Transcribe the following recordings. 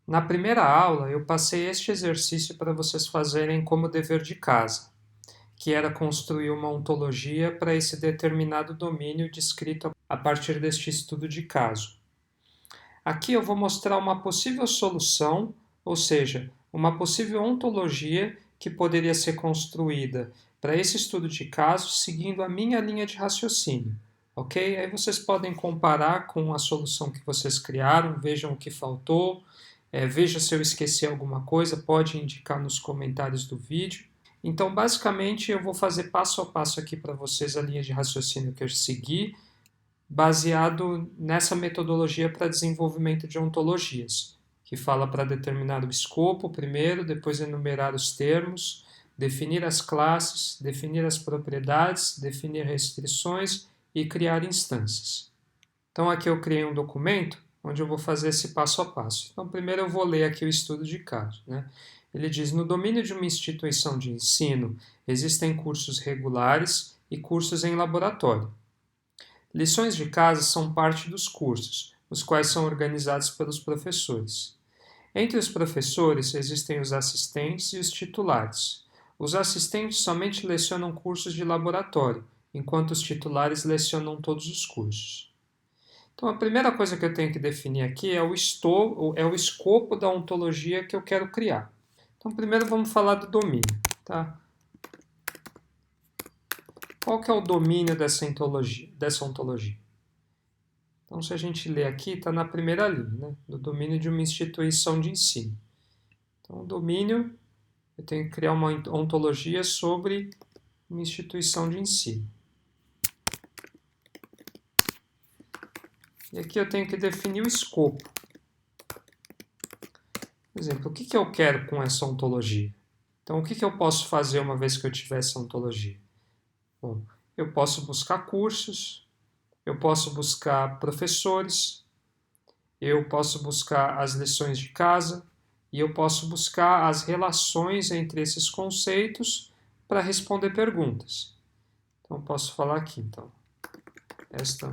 Na primeira aula, eu passei este exercício para vocês fazerem como dever de casa, que era construir uma ontologia para esse determinado domínio descrito a partir deste estudo de caso. Aqui eu vou mostrar uma possível solução, ou seja, uma possível ontologia que poderia ser construída para esse estudo de caso seguindo a minha linha de raciocínio. Ok? Aí vocês podem comparar com a solução que vocês criaram, vejam o que faltou, veja se eu esqueci alguma coisa, pode indicar nos comentários do vídeo. Então, basicamente, eu vou fazer passo a passo aqui para vocês a linha de raciocínio que eu segui, baseado nessa metodologia para desenvolvimento de ontologias, que fala para determinar o escopo primeiro, depois enumerar os termos, definir as classes, definir as propriedades, definir restrições e criar instâncias. Então aqui eu criei um documento onde eu vou fazer esse passo a passo. Então primeiro eu vou ler aqui o estudo de caso, né? Ele diz: no domínio de uma instituição de ensino existem cursos regulares e cursos em laboratório. Lições de casa são parte dos cursos, os quais são organizados pelos professores. Entre os professores existem os assistentes e os titulares. Os assistentes somente lecionam cursos de laboratório, enquanto os titulares lecionam todos os cursos. Então, a primeira coisa que eu tenho que definir aqui é o escopo da ontologia que eu quero criar. Então, primeiro vamos falar do domínio. Tá? Qual que é o domínio dessa ontologia? Então, se a gente ler aqui, está na primeira linha, né? Do domínio de uma instituição de ensino. Então, o domínio, eu tenho que criar uma ontologia sobre uma instituição de ensino. E aqui eu tenho que definir o escopo. Por exemplo, o que eu quero com essa ontologia? Então, o que eu posso fazer uma vez que eu tiver essa ontologia? Bom, eu posso buscar cursos, eu posso buscar professores, eu posso buscar as lições de casa e eu posso buscar as relações entre esses conceitos para responder perguntas. Então, eu posso falar aqui, então, esta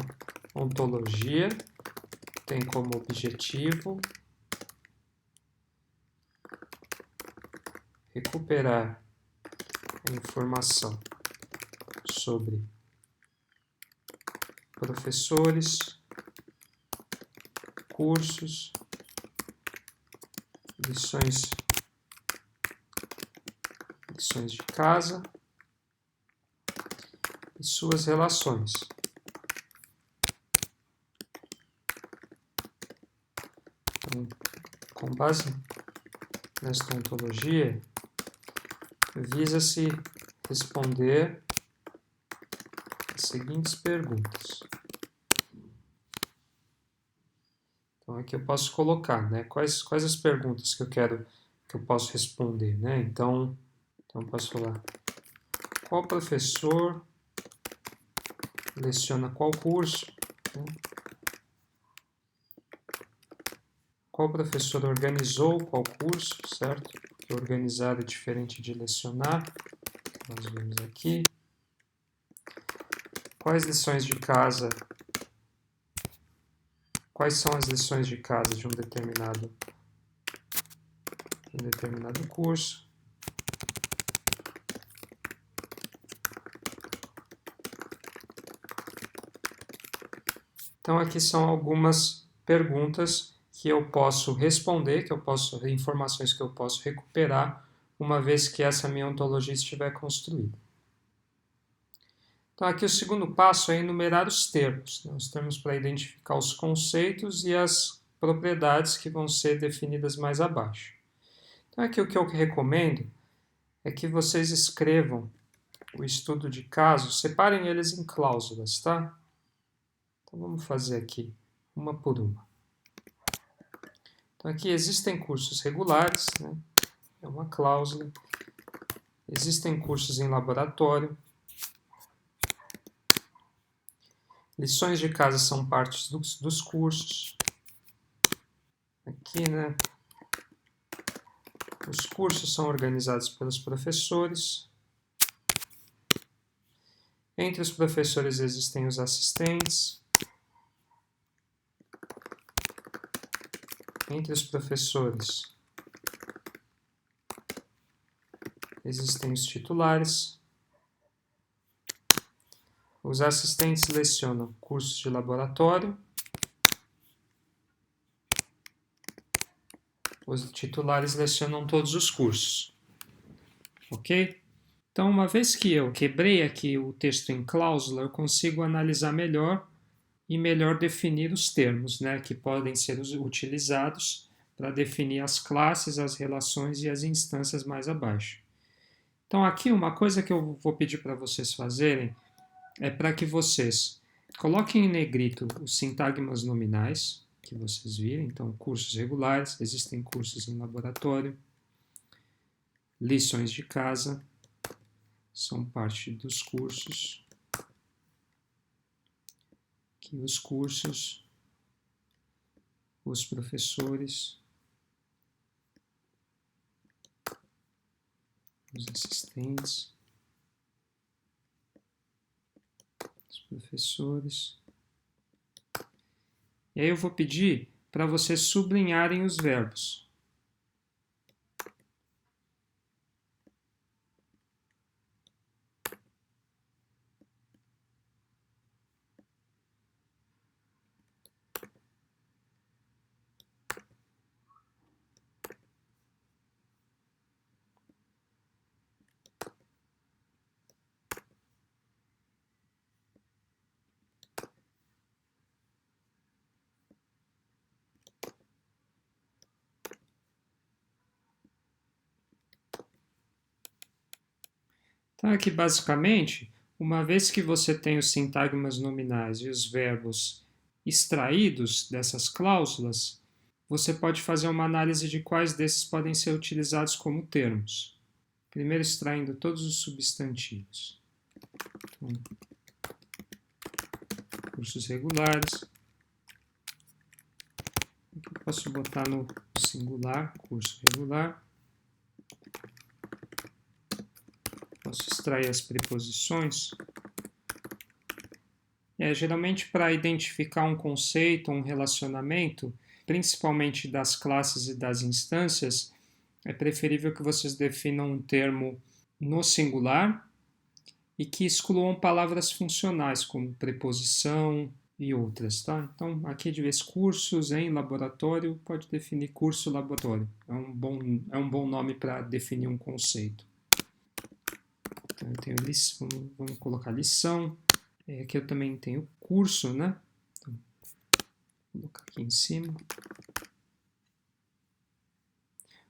ontologia tem como objetivo recuperar a informação sobre professores, cursos, lições de casa e suas relações. Então, com base nesta ontologia, visa-se responder as seguintes perguntas. Então aqui eu posso colocar, né, quais as perguntas que eu posso responder, né? Então eu posso falar: qual professor leciona qual curso? Né? Qual professor organizou qual curso, certo? Porque organizar é diferente de lecionar. Nós vemos aqui. Quais são as lições de casa de um determinado curso? Então aqui são algumas perguntas que eu posso responder, informações que eu posso recuperar uma vez que essa minha ontologia estiver construída. Então aqui o segundo passo é enumerar os termos, né? Os termos para identificar os conceitos e as propriedades que vão ser definidas mais abaixo. Então aqui o que eu recomendo é que vocês escrevam o estudo de casos, separem eles em cláusulas, tá? Então vamos fazer aqui uma por uma. Então aqui existem cursos regulares, né? É uma cláusula. Existem cursos em laboratório. Lições de casa são partes dos cursos. Aqui, né? Os cursos são organizados pelos professores. Entre os professores existem os assistentes. Entre os professores existem os titulares. Os assistentes lecionam cursos de laboratório. Os titulares lecionam todos os cursos. Ok? Então, uma vez que eu quebrei aqui o texto em cláusula, eu consigo analisar melhor e melhor definir os termos, né, que podem ser utilizados para definir as classes, as relações e as instâncias mais abaixo. Então, aqui uma coisa que eu vou pedir para vocês fazerem é para que vocês coloquem em negrito os sintagmas nominais que vocês viram. Então, cursos regulares, existem cursos em laboratório, lições de casa, são parte dos cursos. Aqui os cursos, os professores, os assistentes, os professores. E aí eu vou pedir para vocês sublinharem os verbos. Então, aqui basicamente, uma vez que você tem os sintagmas nominais e os verbos extraídos dessas cláusulas, você pode fazer uma análise de quais desses podem ser utilizados como termos. Primeiro extraindo todos os substantivos. Então, cursos regulares. Aqui eu posso botar no singular, curso regular. Posso extrair as preposições. Geralmente, para identificar um conceito, um relacionamento, principalmente das classes e das instâncias, é preferível que vocês definam um termo no singular e que excluam palavras funcionais, como preposição e outras. Tá? Então, aqui de vez cursos em laboratório, pode definir curso laboratório. É um bom nome para definir um conceito. Então, eu tenho lição, vamos colocar lição. Aqui eu também tenho curso, né? Então, vou colocar aqui em cima.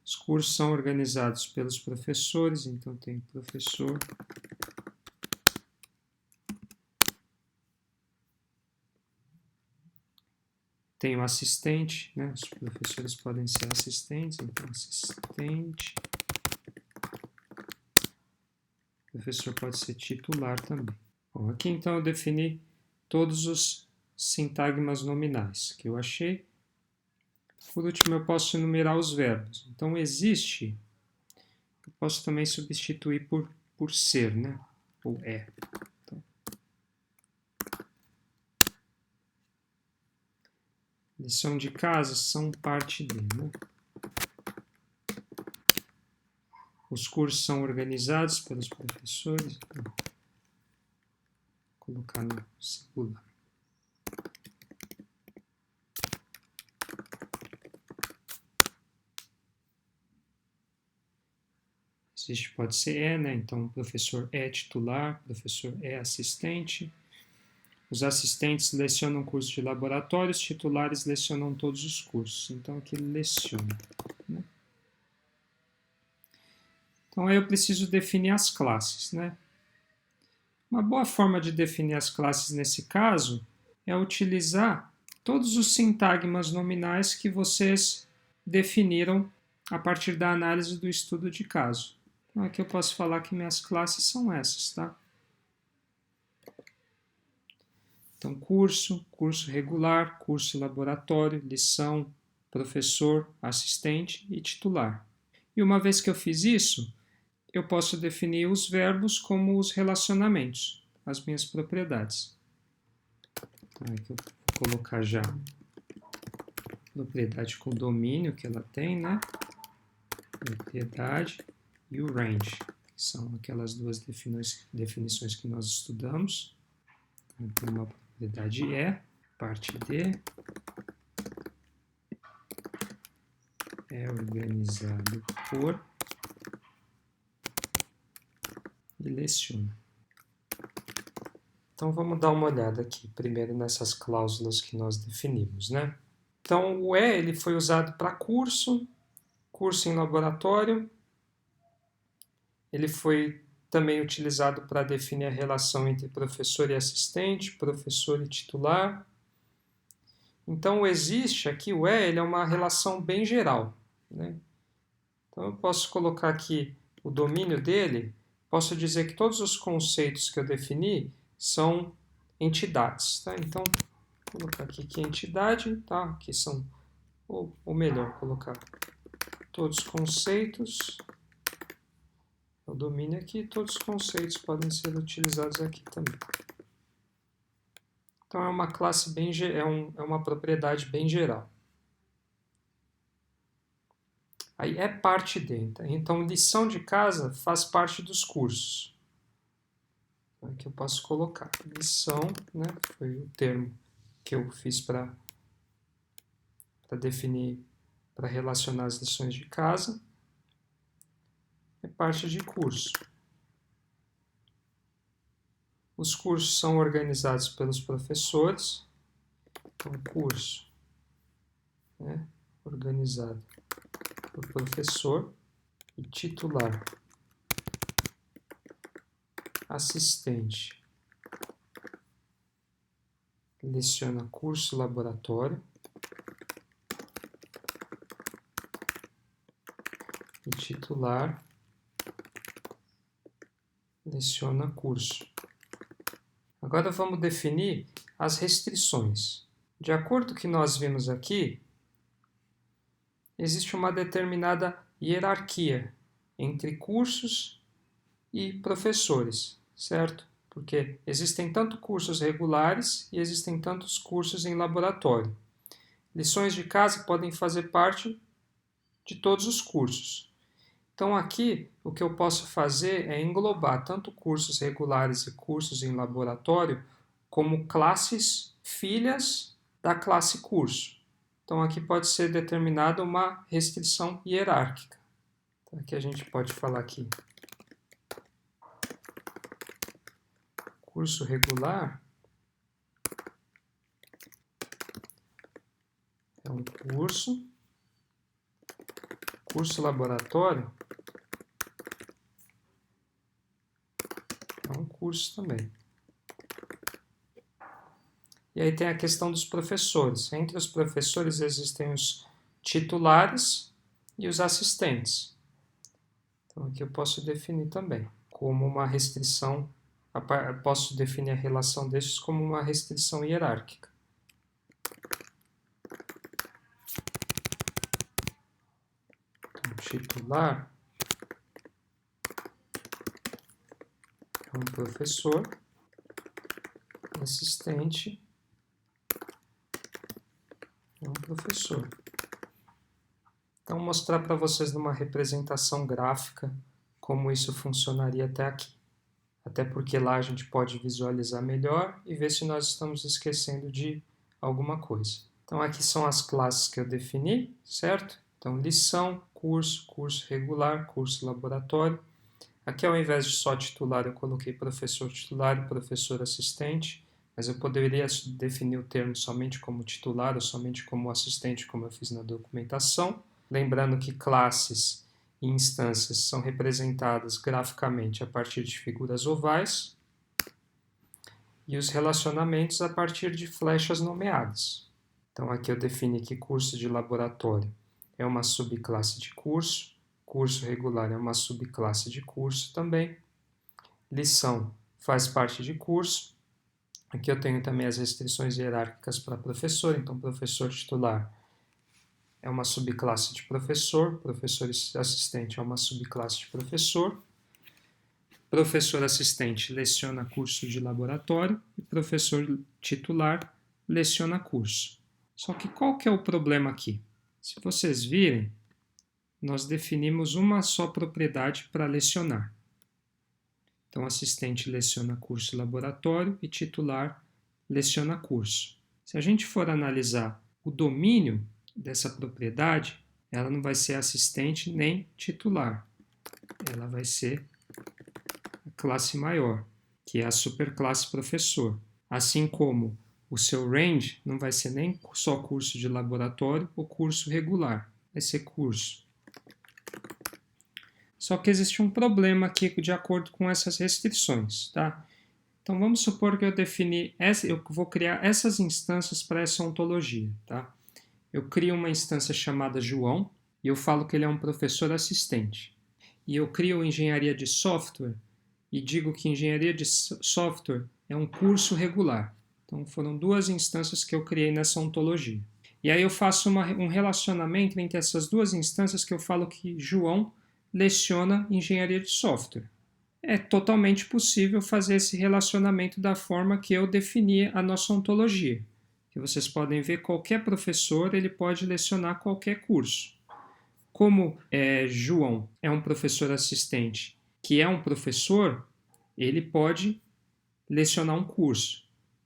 Os cursos são organizados pelos professores, então tem professor. Tem o assistente, né? Os professores podem ser assistentes, então assistente. O professor pode ser titular também. Bom, aqui então eu defini todos os sintagmas nominais que eu achei. Por último, eu posso enumerar os verbos. Então, existe, eu posso também substituir por ser, né? Ou é. Então, lição de casa são parte de, né? Os cursos são organizados pelos professores. Então, vou colocar no singular. Existe, pode ser né? Então, o professor é titular, o professor é assistente. Os assistentes lecionam cursos de laboratório, os titulares lecionam todos os cursos. Então, aqui leciona. Né? Então, aí eu preciso definir as classes. Né? Uma boa forma de definir as classes nesse caso é utilizar todos os sintagmas nominais que vocês definiram a partir da análise do estudo de caso. Então, aqui eu posso falar que minhas classes são essas, tá? Então, curso, curso regular, curso laboratório, lição, professor, assistente e titular. E uma vez que eu fiz isso, eu posso definir os verbos como os relacionamentos, as minhas propriedades. Então, aqui eu vou colocar já propriedade com o domínio que ela tem, né? Propriedade e o range, que são aquelas duas definições que nós estudamos. Então, uma propriedade parte D, é organizado por e leciona. Então, vamos dar uma olhada aqui, primeiro nessas cláusulas que nós definimos, né? Então, o ele foi usado para curso em laboratório. Ele foi também utilizado para definir a relação entre professor e assistente, professor e titular. Então, existe aqui, o ele é uma relação bem geral, né? Então, eu posso colocar aqui o domínio dele, posso dizer que todos os conceitos que eu defini são entidades, tá? Então, vou colocar aqui que entidade, tá? Que são, ou melhor, colocar todos os conceitos, o domínio aqui, todos os conceitos podem ser utilizados aqui também. Então, é uma classe bem, é uma propriedade bem geral. Aí é parte dentro. Então, lição de casa faz parte dos cursos. Aqui eu posso colocar lição, né? Foi o termo que eu fiz para definir, para relacionar as lições de casa. É parte de curso. Os cursos são organizados pelos professores. Então, curso, né? Organizado por professor e titular, assistente, leciona curso laboratório e titular leciona curso. Agora vamos definir as restrições. De acordo com o que nós vimos aqui, existe uma determinada hierarquia entre cursos e professores, certo? Porque existem tanto cursos regulares e existem tantos cursos em laboratório. Lições de casa podem fazer parte de todos os cursos. Então aqui o que eu posso fazer é englobar tanto cursos regulares e cursos em laboratório como classes filhas da classe curso. Então aqui pode ser determinada uma restrição hierárquica. Então, aqui a gente pode falar aqui curso regular é um curso laboratório é um curso também. E aí tem a questão dos professores. Entre os professores existem os titulares e os assistentes. Então aqui eu posso definir também como uma restrição, posso definir a relação destes como uma restrição hierárquica. Então, titular é um professor, assistente é um professor. Então, vou mostrar para vocês numa representação gráfica como isso funcionaria até aqui. Até porque lá a gente pode visualizar melhor e ver se nós estamos esquecendo de alguma coisa. Então, aqui são as classes que eu defini, certo? Então, lição, curso, curso regular, curso laboratório. Aqui, ao invés de só titular, eu coloquei professor titular e professor assistente, mas eu poderia definir o termo somente como titular ou somente como assistente, como eu fiz na documentação. Lembrando que classes e instâncias são representadas graficamente a partir de figuras ovais e os relacionamentos a partir de flechas nomeadas. Então, aqui eu defini que curso de laboratório é uma subclasse de curso, curso regular é uma subclasse de curso também, lição faz parte de curso. Aqui eu tenho também as restrições hierárquicas para professor, então professor titular é uma subclasse de professor, professor assistente é uma subclasse de professor, professor assistente leciona curso de laboratório e professor titular leciona curso. Só que qual que é o problema aqui? Se vocês virem, nós definimos uma só propriedade para lecionar. Então, assistente leciona curso e laboratório e titular leciona curso. Se a gente for analisar o domínio dessa propriedade, ela não vai ser assistente nem titular. Ela vai ser a classe maior, que é a superclasse professor. Assim como o seu range não vai ser nem só curso de laboratório ou curso regular, vai ser curso. Só que existe um problema aqui de acordo com essas restrições, tá? Então vamos supor que eu vou criar essas instâncias para essa ontologia, tá? Eu crio uma instância chamada João e eu falo que ele é um professor assistente. E eu crio engenharia de software e digo que engenharia de software é um curso regular. Então foram duas instâncias que eu criei nessa ontologia. E aí eu faço um relacionamento entre essas duas instâncias que eu falo que João leciona engenharia de software. É totalmente possível fazer esse relacionamento da forma que eu defini a nossa ontologia. Que vocês podem ver, qualquer professor ele pode lecionar qualquer curso. Como João é um professor assistente que é um professor, ele pode lecionar um curso.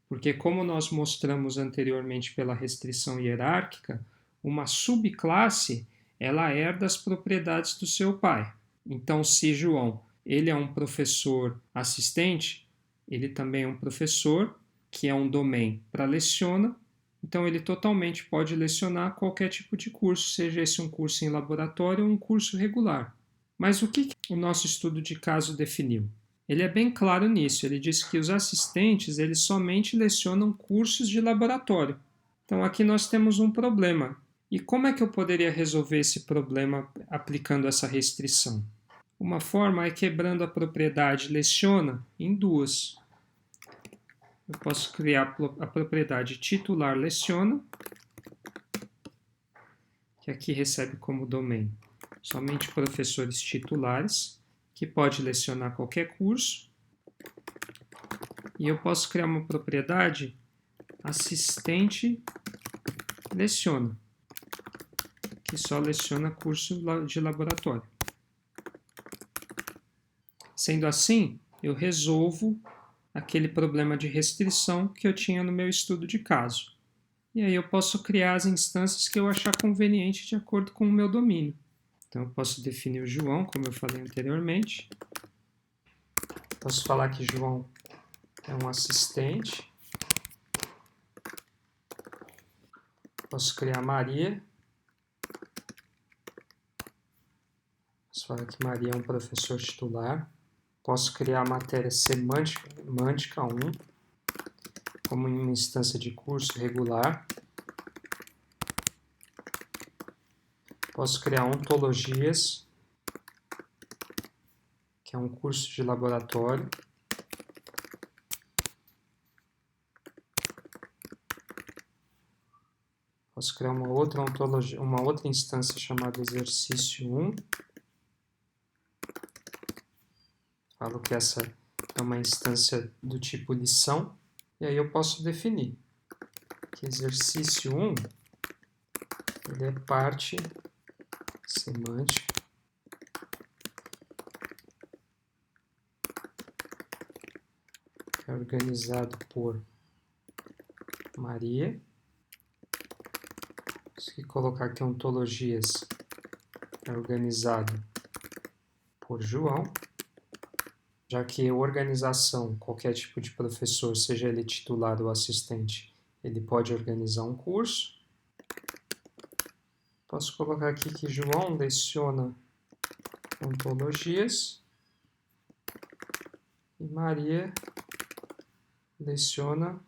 Porque como nós mostramos anteriormente pela restrição hierárquica, uma subclasse ela herda as propriedades do seu pai. Então, se João ele é um professor assistente, ele também é um professor, que é um domain para leciona, então ele totalmente pode lecionar qualquer tipo de curso, seja esse um curso em laboratório ou um curso regular. Mas o que o nosso estudo de caso definiu? Ele é bem claro nisso, ele diz que os assistentes eles somente lecionam cursos de laboratório. Então aqui nós temos um problema. E como é que eu poderia resolver esse problema aplicando essa restrição? Uma forma é quebrando a propriedade leciona em duas. Eu posso criar a propriedade titular leciona, que aqui recebe como domain somente professores titulares, que pode lecionar qualquer curso. E eu posso criar uma propriedade assistente leciona, que só leciona curso de laboratório. Sendo assim, eu resolvo aquele problema de restrição que eu tinha no meu estudo de caso. E aí eu posso criar as instâncias que eu achar conveniente de acordo com o meu domínio. Então eu posso definir o João, como eu falei anteriormente. Posso falar que João é um assistente. Posso criar Maria. Posso falar que Maria é um professor titular. Posso criar a matéria semântica 1, como em uma instância de curso regular. Posso criar ontologias, que é um curso de laboratório. Posso criar uma outra ontologia, uma outra instância chamada exercício 1. Falo que essa é uma instância do tipo lição. E aí eu posso definir que exercício 1 ele é parte semântica que é organizado por Maria. Se colocar aqui ontologias é organizado por João. Já que a organização, qualquer tipo de professor, seja ele titular ou assistente, ele pode organizar um curso. Posso colocar aqui que João leciona ontologias e Maria leciona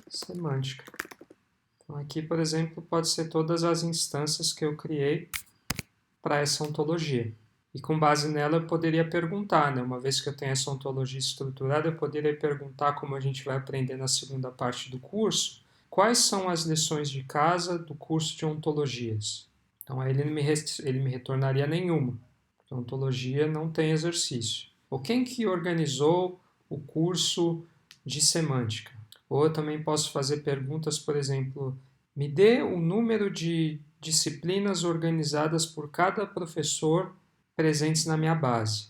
semântica. Então aqui, por exemplo, pode ser todas as instâncias que eu criei para essa ontologia. E com base nela eu poderia perguntar, né? Uma vez que eu tenho essa ontologia estruturada, eu poderia perguntar, como a gente vai aprender na segunda parte do curso, quais são as lições de casa do curso de ontologias. Então aí ele me retornaria nenhuma, porque a ontologia não tem exercício. Ou quem que organizou o curso de semântica? Ou eu também posso fazer perguntas, por exemplo, Me dê o número de disciplinas organizadas por cada professor presentes na minha base.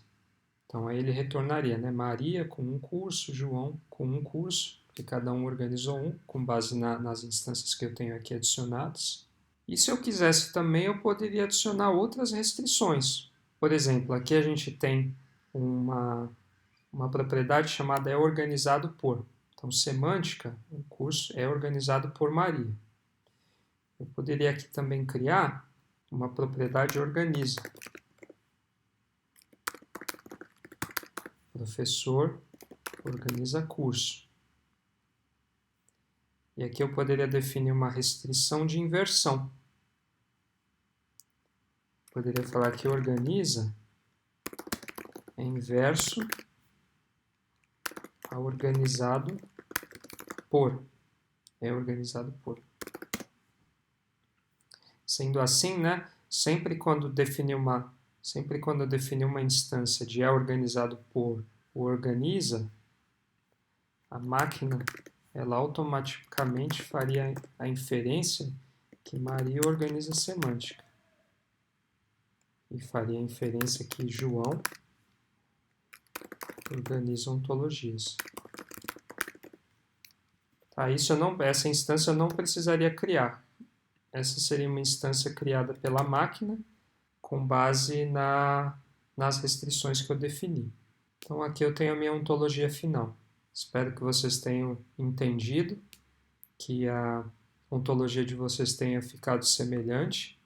Então aí ele retornaria, né? Maria com um curso, João com um curso, porque cada um organizou um, com base nas instâncias que eu tenho aqui adicionadas. E se eu quisesse também, eu poderia adicionar outras restrições. Por exemplo, aqui a gente tem uma propriedade chamada é organizado por. Então, semântica, o curso é organizado por Maria. Eu poderia aqui também criar uma propriedade organiza. Professor organiza curso. E aqui eu poderia definir uma restrição de inversão. Poderia falar que organiza é inverso a organizado por. É organizado por. Sendo assim, né, sempre quando eu definir uma instância de é organizado por o organiza, a máquina ela automaticamente faria a inferência que Maria organiza semântica. E faria a inferência que João organiza ontologias. Tá, essa instância eu não precisaria criar. Essa seria uma instância criada pela máquina com base nas restrições que eu defini. Então aqui eu tenho a minha ontologia final. Espero que vocês tenham entendido, que a ontologia de vocês tenha ficado semelhante,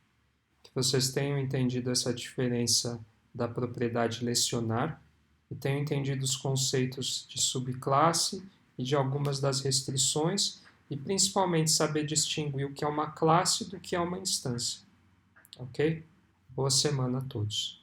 que vocês tenham entendido essa diferença da propriedade lecionar e tenham entendido os conceitos de subclasse e de algumas das restrições e principalmente saber distinguir o que é uma classe do que é uma instância. Ok? Boa semana a todos.